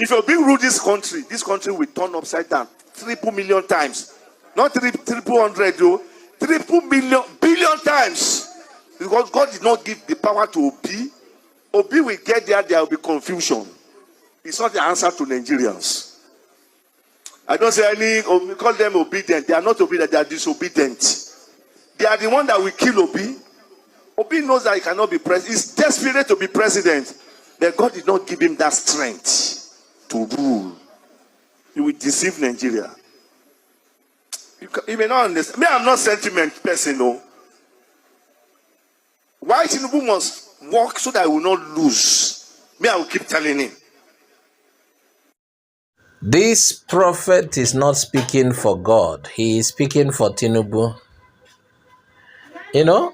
If Obi rule this country will turn upside down 3 million times. Not 300, though. 3 billion times. Because God did not give the power to Obi. Obi will get there will be confusion. It's not the answer to Nigerians. I don't say we call them obedient. They are not obedient, they are disobedient. They are the one that will kill Obi. Obi knows that he cannot be president. He's desperate to be president. But God did not give him that strength to rule. He will deceive Nigeria. You may not understand. Me, I'm not sentiment person, no. Why Tinubu must work so that I will not lose? Me, I will keep telling him. This prophet is not speaking for God. He is speaking for Tinubu. You know,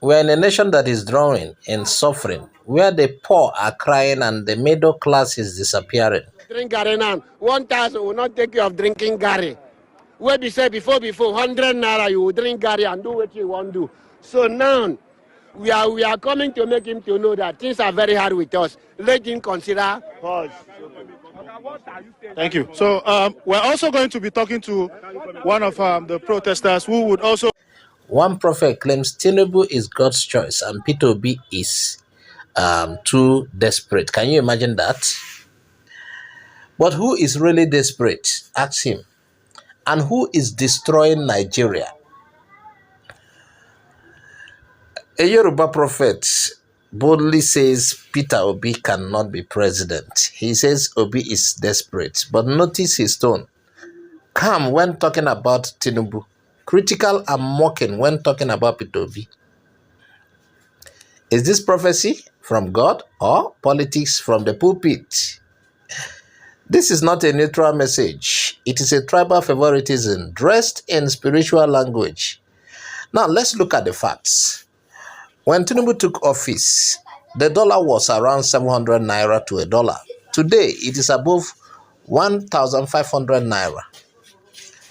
we're in a nation that is drowning in suffering, where the poor are crying and the middle class is disappearing. Drink Gary now. 1,000 will not take you of drinking Gary. Where we say before 100 naira you will drink Gary and do what you want to do. So now we are coming to make him to know that things are very hard with us. Let him consider us. Thank you. So we're also going to be talking to one of the protesters who would also. One prophet claims Tinubu is God's choice and Peter Obi is too desperate. Can you imagine that? But who is really desperate? Ask him. And who is destroying Nigeria? A Yoruba prophet boldly says Peter Obi cannot be president. He says Obi is desperate. But notice his tone. Calm when talking about Tinubu. Critical and mocking when talking about Peter Obi. Is this prophecy from God or politics from the pulpit? This is not a neutral message. It is a tribal favoritism dressed in spiritual language. Now, let's look at the facts. When Tinubu took office, the dollar was around 700 naira to a dollar. Today, it is above 1,500 naira.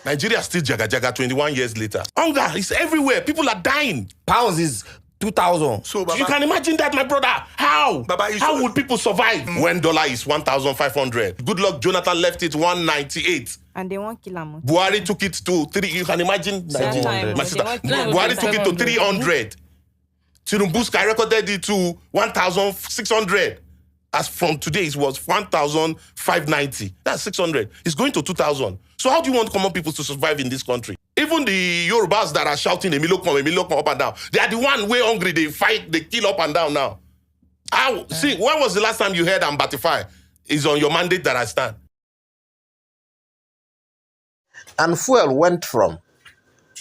Nigeria still jaga 21 years later. Hunger is everywhere. People are dying. Pounds is 2,000. So, Baba, you can imagine that, my brother. How? Baba, how would people survive when dollar is 1,500? Good luck, Jonathan left it 198. And they won't kill him. Buhari took it to 3. You can imagine. My sister. Buhari took it to 300. Tinubu skyrocketed it to 1,600. As from today, it was 1,590. That's 600. It's going to 2,000. So how do you want common people to survive in this country? Even the Yorubas that are shouting, Emilokon, up and down, they are the one way hungry. They fight, they kill up and down now. See, when was the last time you heard Ambatify? It's on your mandate that I stand. And fuel went from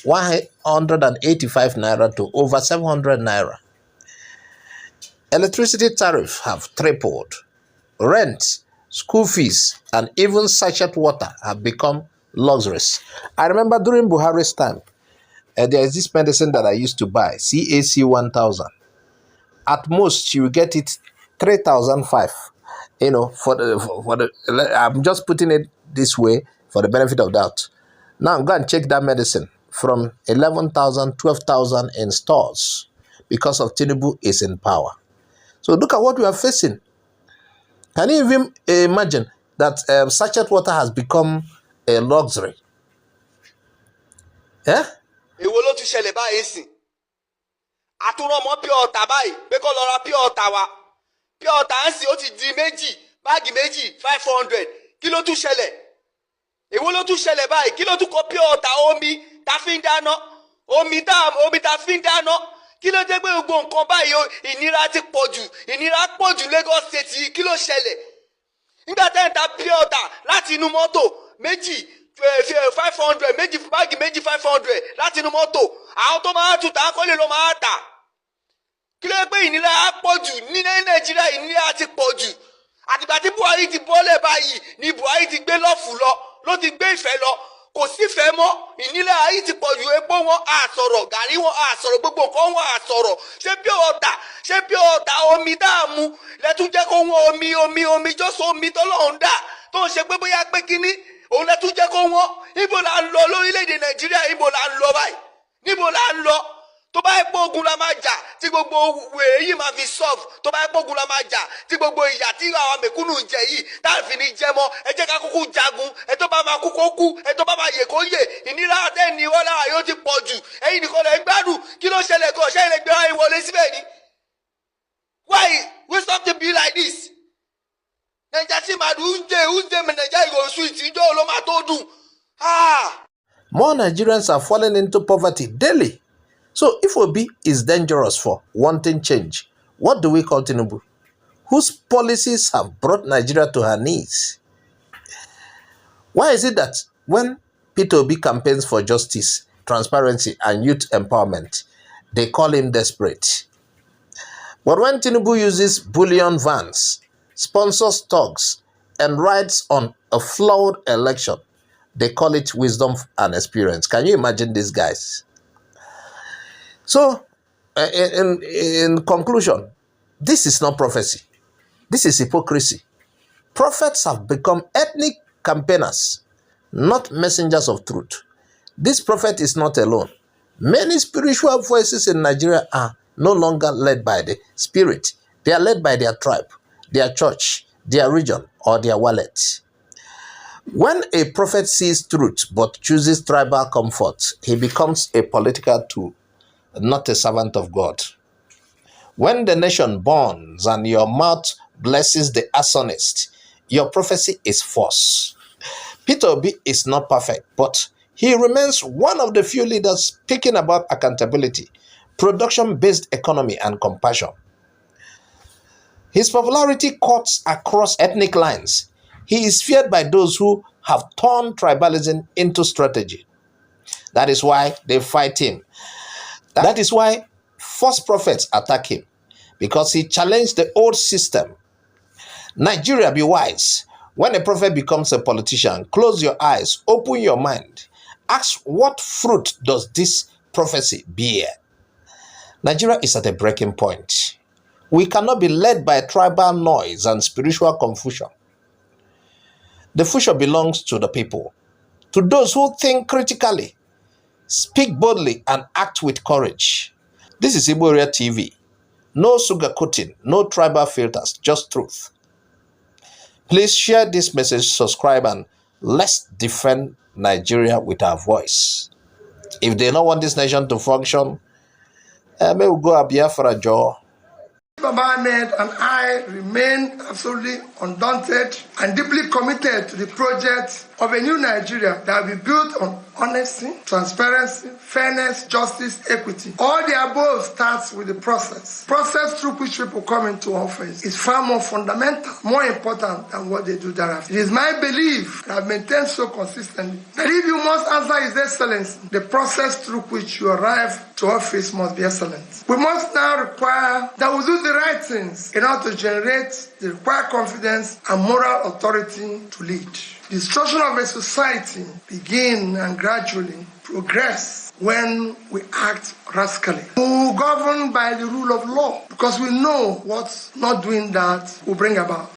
185 naira to over 700 naira. Electricity tariffs have tripled. Rent, school fees, and even sachet water have become luxuries. I remember during Buhari's time, there is this medicine that I used to buy, CAC 1000. At most, you get it 3,005. You know, I'm just putting it this way for the benefit of doubt. Now go and check that medicine from 11,000, 12,000 in stores because of Tinubu is in power. So look at what we are facing. Can you even imagine that sachet water has become a luxury? Yeah? Èwo ló tún ṣẹlẹ̀ báyìí sìn. Àtúrọ̀ mọ́ pure water báyìí pé kó lọ ra pure water wa. Pure water ń sìn ó ti di méjì, báàgì méjì, 500. Kí ló tún ṣẹlẹ̀? Èwo ló tún ṣẹlẹ̀ báyìí? Kí ló tún kó pure water omi tá fi ń dáná? Omi tá fi ń dáná. Kí ló jẹ́ pé gbogbo nǹkan báyìí ìnira ti pọ̀ jù, ìnira pọ̀ jù Lagos State yìí, kí ló ṣẹlẹ̀? Nígbà tẹ́ ń ta pure water láti inú mọ́tò méjì 500, méjì báàgì méjì 500 láti inú mọ́tò, àwọn tó máa tún ta kọ́lé ló máa tà. Kí ló jẹ́ pé ìnira á pọ̀ jù ní Nàìjíríà, ìnira ti pọ̀ jù. Àtìgbà tí Buhari ti bọ́lẹ̀ báyìí ni Buhari ti gbé lọ́fù ló ti gbé ìfẹ́ lọ. Kò sífẹ̀ẹ́ mọ́, ìnílẹ̀ ayé ti pọ̀ ju epo wọn àsọ̀rọ̀, gàrí wọn àsọ̀rọ̀, gbogbo nǹkan wọn àsọ̀rọ̀. Ṣé pure water omi dààmú lẹ́tún jẹ́ kó wọ́n omi jọ́sọ̀ omi tọ́lọ́run dà tó ń ṣe pé bóyá pé kínní òun lẹ́tún jẹ́ kó wọ́n. Ibo la ń lọ lórílẹ̀‐èdè Nàìjíríà, ibo la ń lọ báyìí? Níbo la ń lọ? tó bá pé ogun la máa jà tí gbogbo èyí máa fi solve, tó bá pé ogun la máa jà tí gbogbo ìyà tí àwọn mẹ̀kúnnù ń jẹ yìí táàfin ní jẹ mọ́, ẹ jẹ́ ká kúkú jagun, ẹ tó bá máa kú kó kú, ẹ tó bá máa yè kó yè. Ìnira àtẹ́ni wọ́n lára yóò ti pọ̀ jù, ẹ̀yin nìkan lè gbádùn. Kí ló ṣẹlẹ̀ gan? ṣé ilé gbé wáyé wọlé síbẹ̀ ni? Why will something be like this? Naija ti máa dùn únjẹ Naija ìgò sweet ìjọ ló máa tó dùn. More Nigerians are falling into poverty daily. So if Obi is dangerous for wanting change, what do we call Tinubu, whose policies have brought Nigeria to her knees? Why is it that when Peter Obi campaigns for justice, transparency, and youth empowerment, they call him desperate? But when Tinubu uses bullion vans, sponsors thugs, and rides on a flawed election, they call it wisdom and experience. Can you imagine these guys? So, in conclusion, this is not prophecy. This is hypocrisy. Prophets have become ethnic campaigners, not messengers of truth. This prophet is not alone. Many spiritual voices in Nigeria are no longer led by the spirit. They are led by their tribe, their church, their region, or their wallet. When a prophet sees truth but chooses tribal comfort, he becomes a political tool, not a servant of God. When the nation burns and your mouth blesses the arsonist, your prophecy is false. Peter Obi is not perfect, but he remains one of the few leaders speaking about accountability, production-based economy, and compassion. His popularity cuts across ethnic lines. He is feared by those who have turned tribalism into strategy. That is why they fight him. That is why false prophets attack him, because he challenged the old system. Nigeria, be wise. When a prophet becomes a politician, close your eyes, open your mind. Ask, what fruit does this prophecy bear? Nigeria is at a breaking point. We cannot be led by tribal noise and spiritual confusion. The future belongs to the people, to those who think critically, speak boldly, and act with courage. This is IGBO AREA TV. No sugarcoating, no tribal filters, just truth. Please share this message, subscribe, and let's defend Nigeria with our voice. If they don't want this nation to function, may we go a Biafra jaw. Baba Ahmed and I remain absolutely undaunted and deeply committed to the project of a new Nigeria that will be built on honesty, transparency, fairness, justice, equity. All the above starts with the process. Process through which people come into office is far more fundamental, more important than what they do thereafter. It is my belief, and I've maintained so consistently, that if you must answer His Excellency, the process through which you arrive to office must be excellent. We must now require that we do the right things in order to generate the required confidence and moral authority to lead. The destruction of a society begins and gradually progress when we act rascally. We will govern by the rule of law because we know what not doing that will bring about.